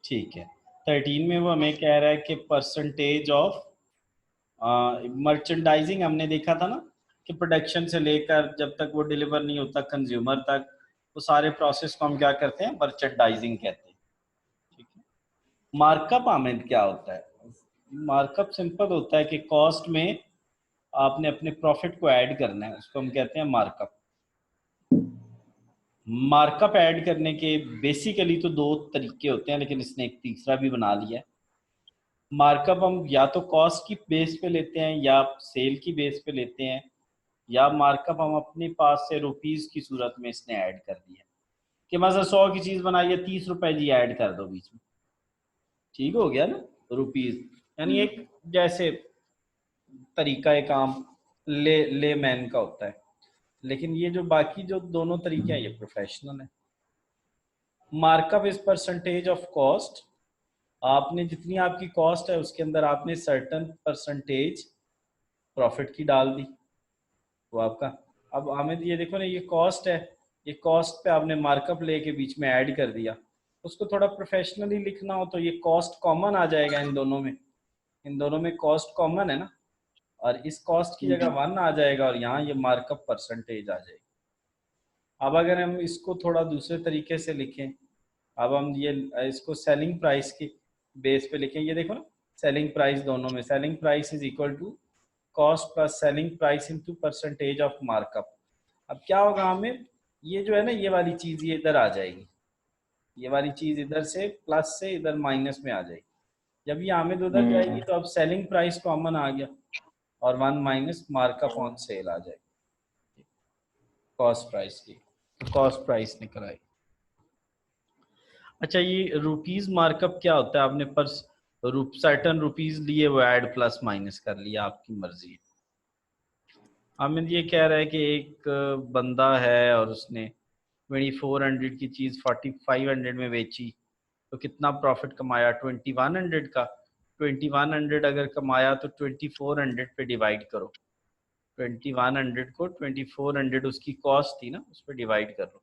ठीक है। 13 में वो हमें कह रहा है कि परसेंटेज ऑफ मर्चेंडाइजिंग हमने देखा था ना, कि प्रोडक्शन से लेकर जब तक वो डिलीवर नहीं होता कंज्यूमर तक, वो सारे प्रोसेस को हम क्या कहते हैं, मर्चेंडाइजिंग कहते हैं। ठीक है। मार्कअप आमिद क्या होता है? मार्कअप सिंपल होता है कि कॉस्ट में आपने अपने प्रॉफिट को ऐड करना है, उसको हम कहते हैं मार्कअप। मार्कअप ऐड करने के बेसिकली तो दो तरीके होते हैं, लेकिन इसने एक तीसरा भी बना लिया है। मार्कअप हम या तो कॉस्ट की बेस पे लेते हैं या सेल की बेस पे लेते हैं, या मार्कअप हम अपने पास से रुपीस की सूरत में इसने ऐड कर दिया कि मतलब 100 की चीज बनाई है, 30 रुपए जी ऐड कर दो बीच में, ठीक हो गया ना, रुपीस। यानी एक जैसे तरीका है काम ले मैन का होता है, लेकिन ये जो बाकी जो दोनों तरीके हैं ये प्रोफेशनल है। Markup is percentage of cost, आपने जितनी आपकी कॉस्ट है उसके अंदर आपने सर्टन परसेंटेज प्रॉफिट की डाल दी, वो आपका। अब हमें ये देखो ना, ये कॉस्ट है, ये कॉस्ट पे आपने मार्कअप लेके बीच में ऐड कर दिया। उसको थोड़ा प्रोफेशनली लिखना हो तो ये कॉस्ट कॉमन आ जाएगा इन दोनों में, इन दोनों में कॉस्ट कॉमन है ना, और इस कॉस्ट की जगह 1 आ जाएगा और यहाँ ये मार्कअप परसेंटेज आ जाएगी। अब अगर हम इसको थोड़ा दूसरे तरीके से लिखें, अब हम ये इसको सेलिंग प्राइस की बेस पे लिखें, ये देखो ना, सेलिंग प्राइस दोनों में, selling price is equal to cost plus selling price into percentage of markup. अब क्या होगा हमें, ये जो है ना, ये वाली चीज ये इधर आ जाएगी, ये वाली चीज इधर से प्लस से इधर माइनस में आ जाएगी। जब ये आमद उधर जाएगी तो अब सेलिंग प्राइस कॉमन आ गया और 1 माइनस मार्कअप ऑन सेल आ जाएगी कॉस्ट प्राइस की, तो कॉस्ट प्राइस निकल आई। अच्छा, ये रुपीज मार्कअप क्या होता है? आपने पर सर्टन रुपीज लिए, वो ऐड प्लस माइनस कर लिया, आपकी मर्जी है। हमें ये कह रहा है कि एक बंदा है और उसने 2400 की चीज 4500 में बेची, तो कितना प्रॉफिट कमाया? 2100 का। 2100 अगर कमाया तो 2400 पे डिवाइड करो, 2100 को 2400 उसकी कॉस्ट थी ना, उस पर डिवाइड करो,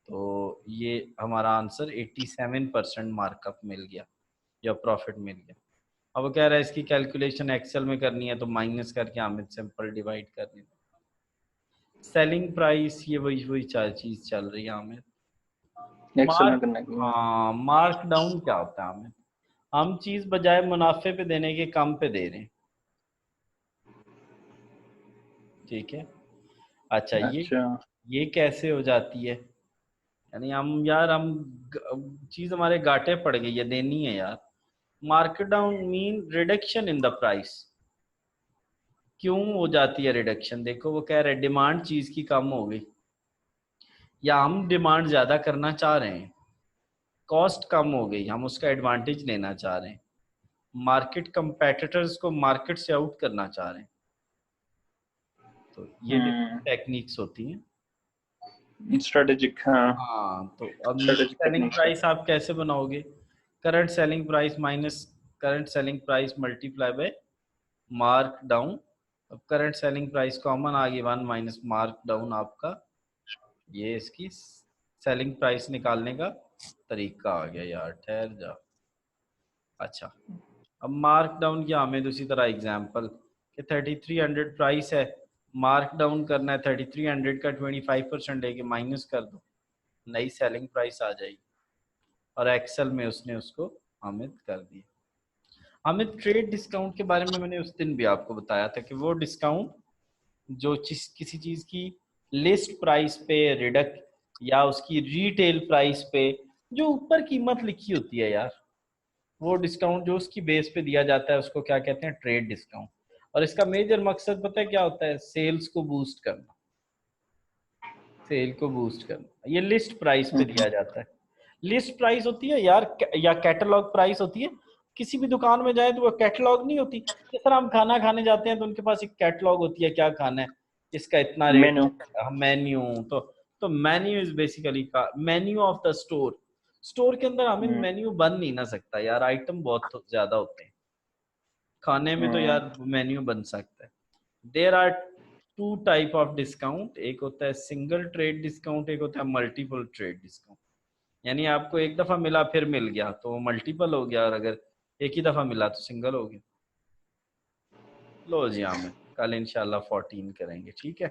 तो ये हमारा आंसर 87% मार्कअप मिल गया या प्रॉफिट मिल गया। अब वो कह रहा है इसकी कैलकुलेशन एक्सेल में करनी है, तो माइनस करके हमें सिंपल डिवाइड करनी है। सेलिंग प्राइस, ये वही वही चीज चल रही है हमें। मार्क, हाँ, मार्क डाउन क्या होता है हमें? हम चीज बजाय मुनाफे पे देने के कम पे दे रहे हैं, ठीक है। अच्छा, ये कैसे हो जाती है? यानी हम यार, हम चीज हमारे घाटे पड़ गई है, देनी है यार। Market down mean reduction in the price. क्यों हो जाती है रिडक्शन? देखो वो कह रहे हैं डिमांड चीज की कम हो गई, या हम डिमांड ज्यादा करना चाह रहे हैं, कॉस्ट कम हो गई, हम उसका एडवांटेज लेना चाह रहे हैं, मार्केट कंपेटिटर्स को मार्केट से आउट करना चाह रहे हैं, तो ये टेक्निक्स होती हैं स्ट्रेटेजिक। हाँ, तो अब सेलिंग प्राइस आप कैसे बनाओगे? Current selling price minus current selling price multiply by mark down. अब करंट सेलिंग प्राइस कॉमन आ गई, 1 माइनस मार्क डाउन आपका, ये इसकी सेलिंग प्राइस निकालने का तरीका आ गया यार, ठहर जा। अच्छा, अब मार्क डाउन किया हमें दूसरी तरह एग्जांपल कि 3300 प्राइस है, मार्क डाउन करना है 3300 का 25% लेके माइनस कर दो, नई सेलिंग प्राइस आ जाएगी, और एक्सेल में उसने उसको हामिद कर दिया। हामिद, ट्रेड डिस्काउंट के बारे में मैंने उस दिन भी आपको बताया था कि वो डिस्काउंट जो किसी चीज की लिस्ट प्राइस पे रिडक्ट या उसकी रिटेल प्राइस पे जो ऊपर कीमत लिखी होती है यार, वो डिस्काउंट जो उसकी बेस पे दिया जाता है उसको क्या कहते हैं? Trade discount. और इसका मेजर मकसद पता है क्या होता है? सेल्स को बूस्ट करना, सेल को बूस्ट करना। ये लिस्ट प्राइस पे दिया जाता है। लिस्ट प्राइस होती है यार, या कैटलॉग प्राइस होती है। किसी भी दुकान में जाए तो वो कैटलॉग नहीं होती। जिस तरह हम खाना खाने जाते हैं तो उनके पास एक कैटलॉग होती है, क्या खाना है, इसका इतना रेट, मेन्यू। तो मेन्यू इज बेसिकली का menu of the store. Store के अंदर हमें मेन्यू बन नहीं ना सकता यार, आइटम बहुत ज्यादा होते हैं। खाने में तो यार मेन्यू बन सकता है। There are two type of discount, एक होता है सिंगल ट्रेड डिस्काउंट, एक होता है मल्टीपल ट्रेड डिस्काउंट। यानी आपको एक दफा मिला फिर मिल गया तो मल्टीपल हो गया, और अगर एक ही दफा मिला तो सिंगल हो गया। लो जी आमिर, कल इंशाल्लाह 14 करेंगे, ठीक है।